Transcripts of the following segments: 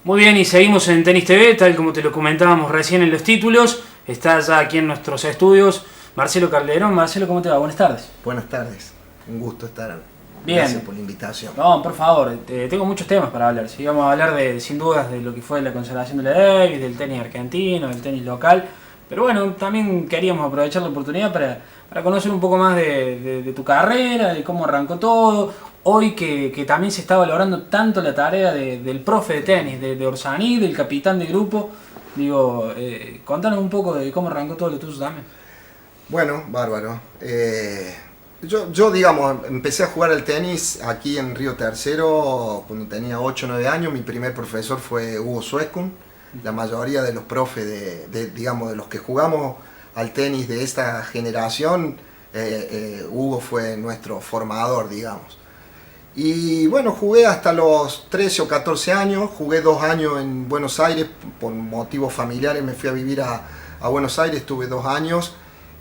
Muy bien, y seguimos en Tenis TV, tal como te lo comentábamos recién en los títulos. Está ya aquí en nuestros estudios Marcelo Calderón. Marcelo, ¿cómo te va? Buenas tardes. Buenas tardes, un gusto estar. Bien. Gracias por la invitación. No, por favor, tengo muchos temas para hablar. Sí, vamos a hablar sin dudas de lo que fue la consagración de la Davis, del tenis argentino, del tenis local. Pero bueno, también queríamos aprovechar la oportunidad para conocer un poco más de tu carrera, de cómo arrancó todo. Hoy que también se está valorando tanto la tarea del profe de tenis, de Orsani, del capitán de grupo. Digo, contanos un poco de cómo arrancó todo lo tuyo también. Bueno, bárbaro. Yo, digamos, empecé a jugar al tenis aquí en Río Tercero cuando tenía 8 o 9 años. Mi primer profesor fue Hugo Suescun. La mayoría de los profes, digamos, de los que jugamos al tenis de esta generación, Hugo fue nuestro formador, digamos. Y bueno, jugué hasta los 13 o 14 años, jugué 2 años en Buenos Aires, por motivos familiares me fui a vivir a Buenos Aires, estuve 2 años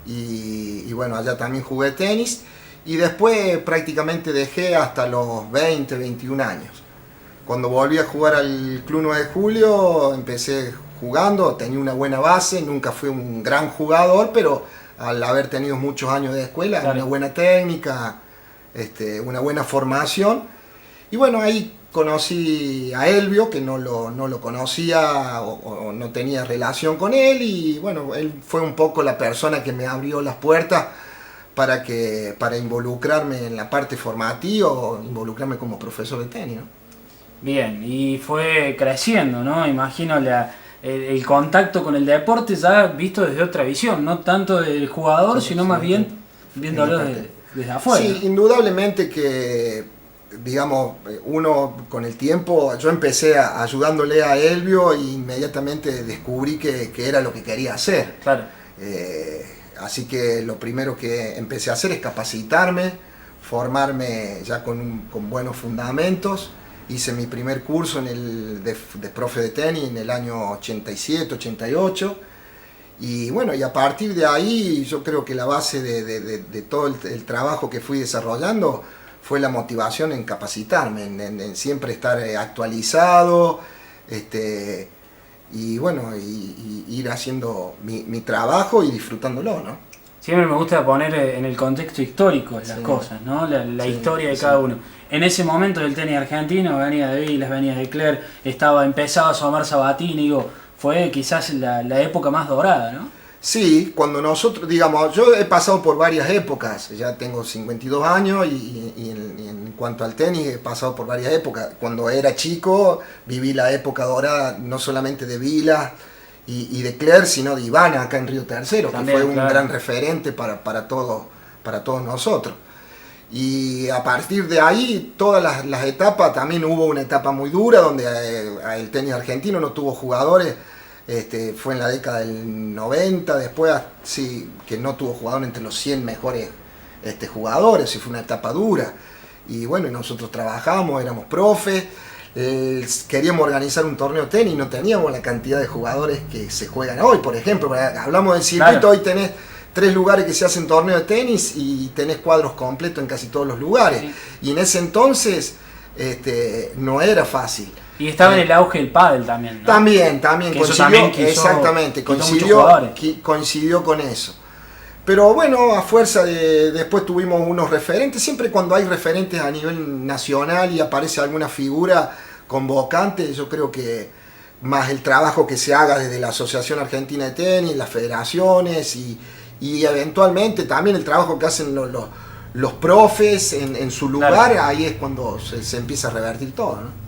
y bueno, allá también jugué tenis y después prácticamente dejé hasta los 20, 21 años. Cuando volví a jugar al Club 9 de Julio, empecé jugando, tenía una buena base, nunca fui un gran jugador, pero al haber tenido muchos años de escuela, claro, una buena técnica, una buena formación. Y bueno, ahí conocí a Elvio, que no lo conocía o no tenía relación con él, y bueno, él fue un poco la persona que me abrió las puertas para involucrarme en la parte formativa o involucrarme como profesor de tenis, ¿no? Bien, y fue creciendo, ¿no? Imagino el contacto con el deporte ya visto desde otra visión, no tanto del jugador, sino más bien viéndolo desde afuera. Sí, indudablemente que, digamos, uno con el tiempo, yo empecé ayudándole a Elvio e inmediatamente descubrí que era lo que quería hacer. Claro. Así que lo primero que empecé a hacer es capacitarme, formarme ya con buenos fundamentos. Hice mi primer curso de profe de tenis en el año 87, 88. Y bueno, y a partir de ahí yo creo que la base de todo el trabajo que fui desarrollando fue la motivación en capacitarme, en siempre estar actualizado, y bueno, y ir haciendo mi trabajo y disfrutándolo, ¿no? Siempre me gusta poner en el contexto histórico las cosas, ¿no? La historia de cada uno. En ese momento del tenis argentino venía de Vilas, venía de Clerc, empezaba a asomar Sabatini, digo, fue quizás la época más dorada, ¿no? Sí, cuando nosotros, digamos, yo he pasado por varias épocas, ya tengo 52 años y en cuanto al tenis he pasado por varias épocas. Cuando era chico viví la época dorada no solamente de Vilas y de Clerc, sino de Ivana acá en Río Tercero, también, que fue un gran referente para todos nosotros. Y a partir de ahí, todas las etapas, también hubo una etapa muy dura donde el tenis argentino no tuvo jugadores, fue en la década del 90, después sí, que no tuvo jugadores entre los 100 mejores jugadores, y fue una etapa dura. Y bueno, nosotros trabajamos, éramos profes, queríamos organizar un torneo de tenis, no teníamos la cantidad de jugadores que se juegan hoy, por ejemplo, hablamos del circuito, claro. Hoy tenés 3 lugares que se hacen torneo de tenis y tenés cuadros completos en casi todos los lugares. Sí. Y en ese entonces no era fácil. Y estaba en el auge el pádel también, ¿no? También coincidió, exactamente, coincidió con eso. Pero bueno, a fuerza después tuvimos unos referentes, siempre cuando hay referentes a nivel nacional y aparece alguna figura convocante, yo creo que más el trabajo que se haga desde la Asociación Argentina de Tenis, las federaciones y eventualmente también el trabajo que hacen los profes en su lugar, claro. Ahí es cuando se empieza a revertir todo, ¿no?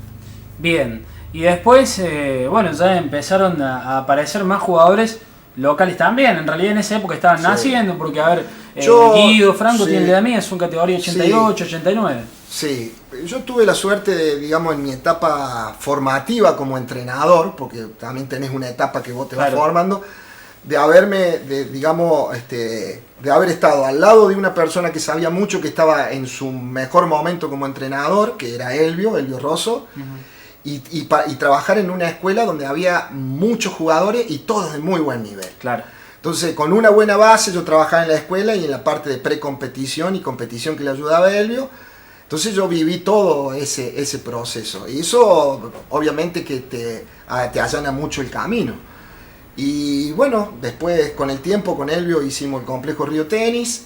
Bien, y después, bueno, ya empezaron a aparecer más jugadores locales también. En realidad en esa época estaban naciendo, porque a ver, Guido, Franco tiene la edad mía, son categoría 88, 89. Sí, yo tuve la suerte de, digamos, en mi etapa formativa como entrenador, porque también tenés una etapa que vos te vas formando, de haber estado al lado de una persona que sabía mucho, que estaba en su mejor momento como entrenador, que era Elvio Rosso, y trabajar en una escuela donde había muchos jugadores y todos de muy buen nivel. Claro. Entonces, con una buena base, yo trabajaba en la escuela y en la parte de precompetición y competición que le ayudaba a Elvio, Entonces yo viví todo ese proceso. Y eso obviamente que te allana mucho el camino. Y bueno, después con el tiempo, con Elvio, hicimos el complejo Río Tenis.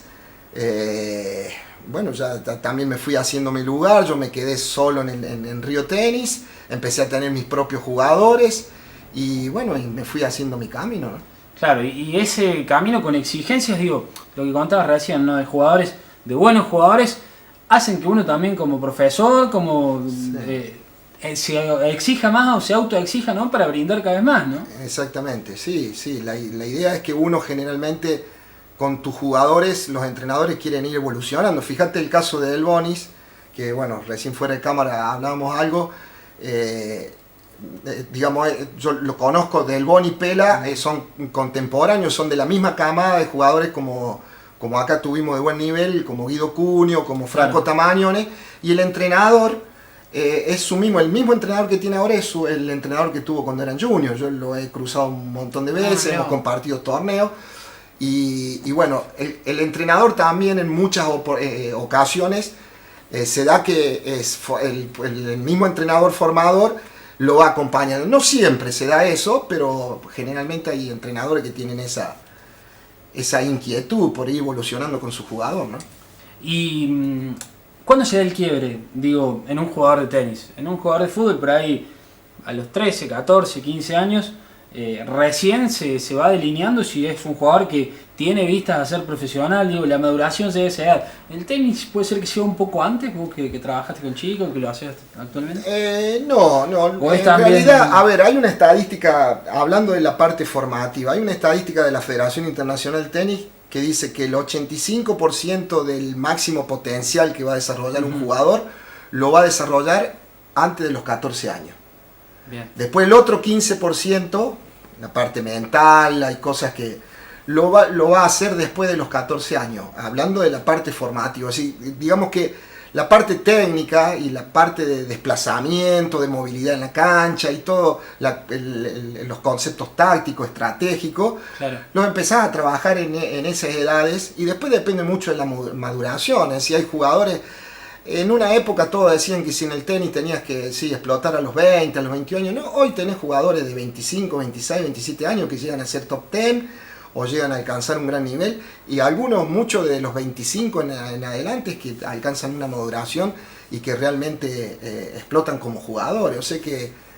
Bueno, ya también me fui haciendo mi lugar, yo me quedé solo en Río Tenis, empecé a tener mis propios jugadores y bueno, y me fui haciendo mi camino, ¿no? Claro, y ese camino con exigencias, digo, lo que contabas recién, ¿no? De jugadores, de buenos jugadores, hacen que uno también como profesor, como se exija más o se autoexija, ¿no? Para brindar cada vez más, ¿no? Exactamente, sí, la idea es que uno generalmente con tus jugadores, los entrenadores quieren ir evolucionando. Fíjate el caso de Del Bonis, que bueno, recién fuera de cámara hablábamos algo, digamos, yo lo conozco, Del Boni y Pela son contemporáneos, son de la misma camada de jugadores como acá tuvimos de buen nivel, como Guido Cunio, como Franco Tamagnone, y el entrenador es el mismo entrenador que tiene ahora es el entrenador que tuvo cuando eran juniors. Yo lo he cruzado un montón de veces, hemos compartido torneos. Y bueno, el entrenador también en muchas ocasiones se da que es el mismo entrenador formador lo va acompañando. No siempre se da eso, pero generalmente hay entrenadores que tienen esa inquietud por ir evolucionando con su jugador, ¿no? Y ¿cuándo se da el quiebre? Digo, en un jugador de tenis. En un jugador de fútbol, por ahí a los 13, 14, 15 años... recién se va delineando si es un jugador que tiene vistas a ser profesional, digo, la maduración se debe dar. ¿El tenis puede ser que sea un poco antes, vos que trabajaste con chicos, que lo haces actualmente? No, en realidad, a ver, hay una estadística, hablando de la parte formativa, hay una estadística de la Federación Internacional de Tenis que dice que el 85% del máximo potencial que va a desarrollar un jugador lo va a desarrollar antes de los 14 años. Bien. Después el otro 15%, la parte mental, hay cosas que lo va a hacer después de los 14 años, hablando de la parte formativa. Así, digamos que la parte técnica y la parte de desplazamiento, de movilidad en la cancha y todo, los conceptos tácticos, estratégicos, claro, los empezás a trabajar en esas edades y después depende mucho de la maduración. Si hay jugadores... En una época todos decían que si en el tenis tenías que explotar a los 20, a los 21 años. No, hoy tenés jugadores de 25, 26, 27 años que llegan a ser top 10 o llegan a alcanzar un gran nivel. Y algunos, muchos de los 25 en adelante, que alcanzan una maduración y que realmente explotan como jugadores. O sea que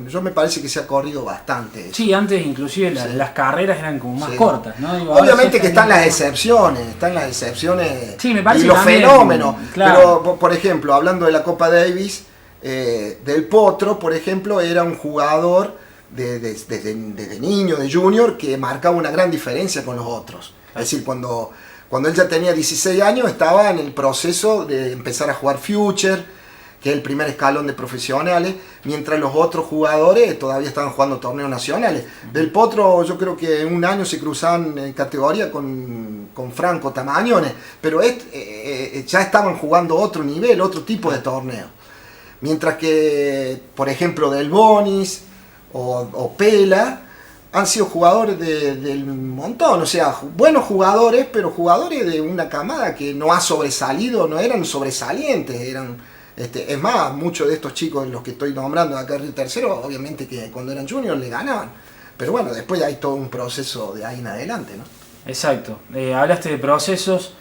yo me parece que se ha corrido bastante. Sí, antes inclusive las carreras eran como más cortas, ¿no? Digo, obviamente que están las excepciones, sí, me parece y los también, fenómenos. claro. Pero, por ejemplo, hablando de la Copa Davis, Del Potro, por ejemplo, era un jugador desde niño, de junior, que marcaba una gran diferencia con los otros. Es decir, cuando él ya tenía 16 años, estaba en el proceso de empezar a jugar Future, que es el primer escalón de profesionales, mientras los otros jugadores todavía estaban jugando torneos nacionales. Del Potro, yo creo que en un año se cruzaban en categoría con Franco Tamagnone, pero ya estaban jugando otro nivel, otro tipo de torneo. Mientras que, por ejemplo, Del Bonis o Pela han sido jugadores del montón, o sea, buenos jugadores, pero jugadores de una camada que no ha sobresalido, no eran sobresalientes, eran... es más, muchos de estos chicos, los que estoy nombrando acá en el tercero, obviamente que cuando eran juniors le ganaban. Pero bueno, después hay todo un proceso de ahí en adelante, ¿no? Exacto. Hablaste de procesos.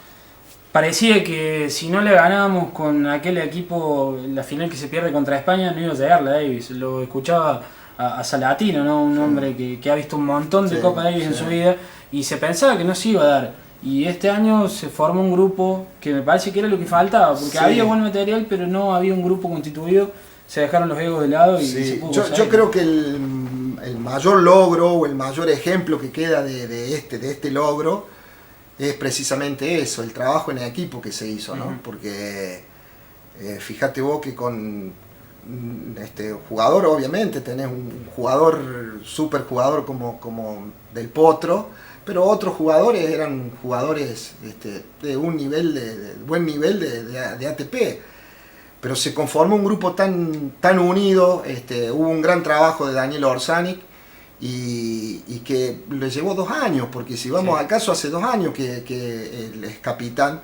Parecía que si no le ganábamos con aquel equipo, la final que se pierde contra España, no iba a llegar la Davis. Lo escuchaba a Salatino, ¿no? Un hombre que ha visto un montón de Copa Davis en su vida y se pensaba que no se iba a dar. Y este año se formó un grupo que me parece que era lo que faltaba, porque había buen material, pero no había un grupo constituido, se dejaron los egos de lado y se pudo yo creo que el mayor logro o el mayor ejemplo que queda de este logro es precisamente eso, el trabajo en equipo que se hizo, ¿no? Porque fíjate vos que con jugador, obviamente tenés un jugador, super jugador como Del Potro, pero otros jugadores eran jugadores de un nivel de buen nivel de ATP. Pero se conformó un grupo tan unido, hubo un gran trabajo de Daniel Orsanic y que le llevó 2 años, porque si vamos al caso, hace 2 años que él es capitán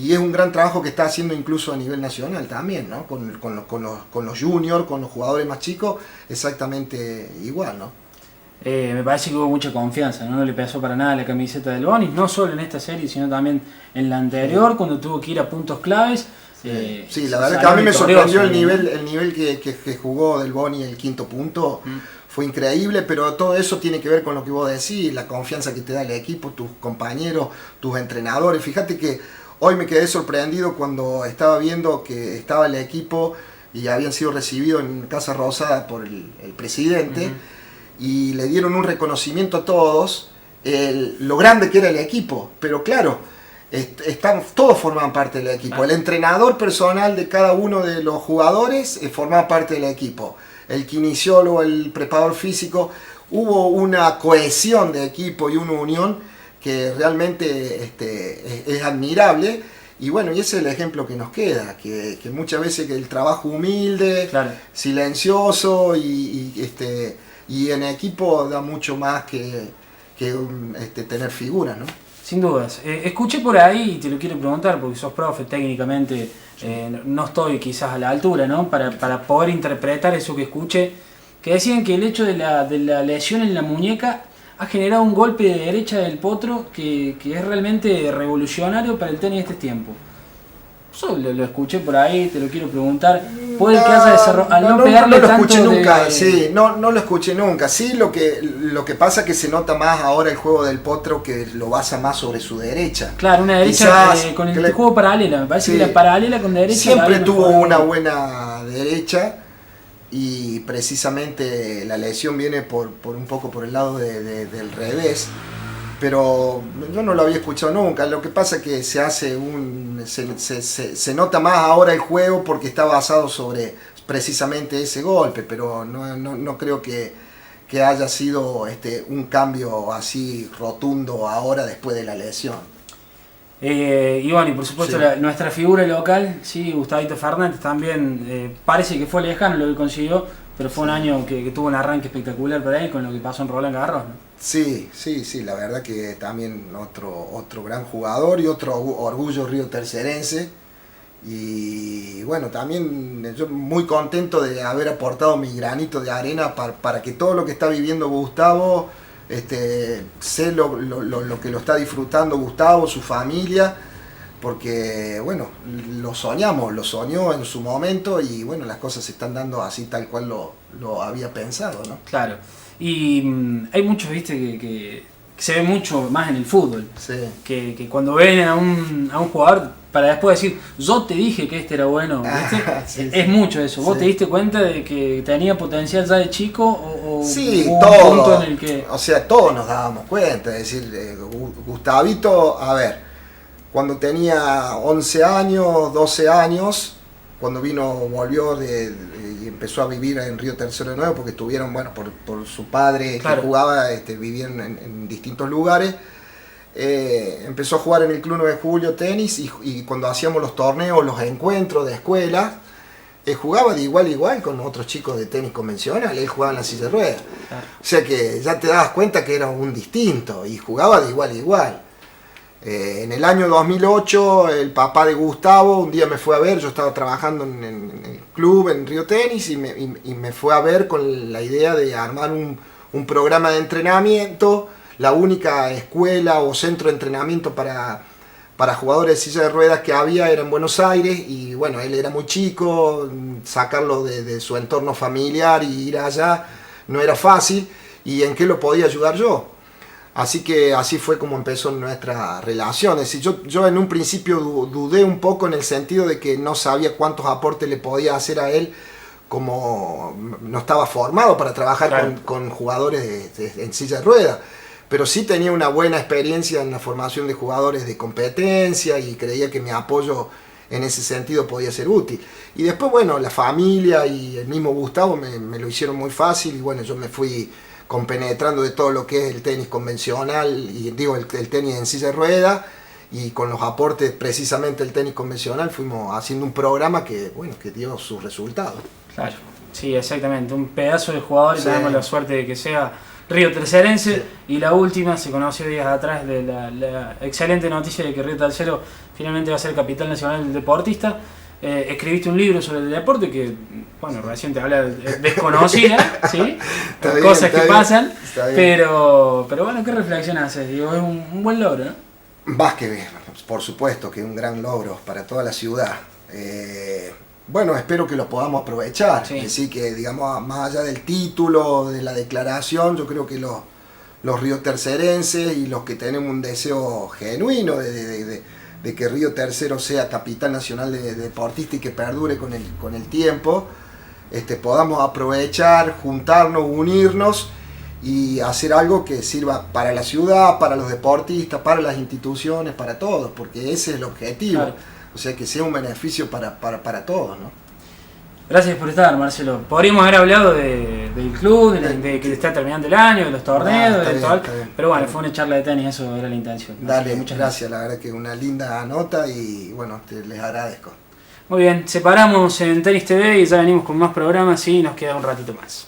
y es un gran trabajo que está haciendo incluso a nivel nacional también, ¿no? Con los juniors, con los jugadores más chicos, exactamente igual, ¿no? Me parece que hubo mucha confianza, ¿no? No le pesó para nada la camiseta del Bonis, no solo en esta serie, sino también en la anterior, cuando tuvo que ir a puntos claves. Sí, la verdad que a mí me sorprendió el nivel que jugó del Boni el quinto punto. Fue increíble, pero todo eso tiene que ver con lo que vos decís, la confianza que te da el equipo, tus compañeros, tus entrenadores. Fíjate que hoy me quedé sorprendido cuando estaba viendo que estaba el equipo y habían sido recibidos en Casa Rosada por el presidente, y le dieron un reconocimiento a todos, lo grande que era el equipo, pero claro, todos formaban parte del equipo. El entrenador personal de cada uno de los jugadores formaba parte del equipo. El kinesiólogo, el preparador físico. Hubo una cohesión de equipo y una unión que realmente es admirable. Y bueno, y ese es el ejemplo que nos queda, que muchas veces el trabajo humilde, claro, silencioso y en equipo da mucho más que tener figuras, ¿no? Sin dudas. Escuché por ahí, y te lo quiero preguntar, porque sos profe, técnicamente no estoy quizás a la altura, ¿no? Para poder interpretar eso que escuché, que decían que el hecho de la lesión en la muñeca ha generado un golpe de derecha del potro que es realmente revolucionario para el tenis de este tiempo. Yo lo escuché por ahí, te lo quiero preguntar. Puede que haya desarrollado. Al no pegarle no lo tanto escuché nunca, sí, no lo escuché nunca. Sí, lo que pasa es que se nota más ahora el juego del potro, que lo basa más sobre su derecha. Claro, una derecha con el juego paralela, me parece, sí, que la paralela con derecha. Siempre tuvo una buena derecha, y precisamente la lesión viene por un poco por el lado del revés. Pero yo no lo había escuchado nunca. Lo que pasa es que se nota más ahora el juego porque está basado sobre precisamente ese golpe, pero no creo que haya sido un cambio así rotundo ahora después de la lesión. Y bueno, y por supuesto sí, nuestra figura local, sí, Gustavito Fernández, también parece que fue lejano lo que consiguió, pero fue un año que tuvo un arranque espectacular para él con lo que pasó en Roland Garros, ¿no? Sí, la verdad que también otro gran jugador y otro orgullo riotercerense. Y bueno, también yo muy contento de haber aportado mi granito de arena para que todo lo que está viviendo Gustavo, sé lo que lo está disfrutando Gustavo, su familia, porque bueno, lo soñó en su momento, y bueno, las cosas se están dando así tal cual lo había pensado, ¿no? Claro. Y hay muchos, viste, que se ve mucho más en el fútbol. Sí. Que cuando ven a un jugador, para después decir, yo te dije que este era bueno, ¿viste? Sí, es mucho eso. ¿Vos te diste cuenta de que tenía potencial ya de chico? ¿O sí, un punto en el que... O sea, todos nos dábamos cuenta. Es decir, Gustavito, a ver, cuando tenía 11 años, 12 años, cuando volvió y empezó a vivir en Río Tercero de nuevo, porque estuvieron, bueno, por su padre, claro, que jugaba, vivían en distintos lugares. Empezó a jugar en el Club 9 de Julio tenis, y cuando hacíamos los torneos, los encuentros de escuela, jugaba de igual a igual con otros chicos de tenis convencional. Él jugaba en la silla de ruedas. Claro. O sea que ya te dabas cuenta que era un distinto, y jugaba de igual a igual. En el año 2008, el papá de Gustavo un día me fue a ver. Yo estaba trabajando en el club en Río Tenis, y me fue a ver con la idea de armar un programa de entrenamiento, la única escuela o centro de entrenamiento para jugadores de silla de ruedas que había era en Buenos Aires. Y bueno, él era muy chico, sacarlo de su entorno familiar y ir allá no era fácil. ¿Y en qué lo podía ayudar yo? Así que así fue como empezó nuestra relación. Es decir, yo en un principio dudé un poco, en el sentido de que no sabía cuántos aportes le podía hacer a él, como no estaba formado para trabajar, claro, con jugadores en silla de ruedas. Pero sí tenía una buena experiencia en la formación de jugadores de competencia, y creía que mi apoyo en ese sentido podía ser útil. Y después, bueno, la familia y el mismo Gustavo me lo hicieron muy fácil, y bueno, yo me fui compenetrando de todo lo que es el tenis convencional, y digo el tenis en silla de ruedas, y con los aportes precisamente del tenis convencional fuimos haciendo un programa que dio sus resultados. Claro, sí, exactamente, un pedazo de jugador, y sí, tenemos la suerte de que sea Río Tercerense. Sí. Y la última se conoció días atrás de la excelente noticia de que Río Tercero finalmente va a ser capital nacional del deportista. Escribiste un libro sobre el deporte que, bueno, recién te habla desconocida, ¿sí? Está bien, Cosas está que bien, pasan, está bien. pero bueno, ¿qué reflexión haces? Digo, es un buen logro, ¿no? Más que bien, por supuesto que un gran logro para toda la ciudad. Bueno, espero que lo podamos aprovechar. Sí. Es decir, que digamos, más allá del título, de la declaración, yo creo que los riotercerenses y los que tenemos un deseo genuino de que Río Tercero sea capital nacional de deportista y que perdure con el tiempo, podamos aprovechar, juntarnos, unirnos y hacer algo que sirva para la ciudad, para los deportistas, para las instituciones, para todos, porque ese es el objetivo. Claro. O sea, que sea un beneficio para todos, ¿no? Gracias por estar, Marcelo. Podríamos haber hablado del club, de que está terminando el año, de los torneos, Está del bien, todo, está bien. pero bueno, fue una charla de tenis, eso era la intención. Así Dale, que muchas gracias, la verdad que una linda nota y bueno, les agradezco. Muy bien, separamos en Tenis TV y ya venimos con más programas y nos queda un ratito más.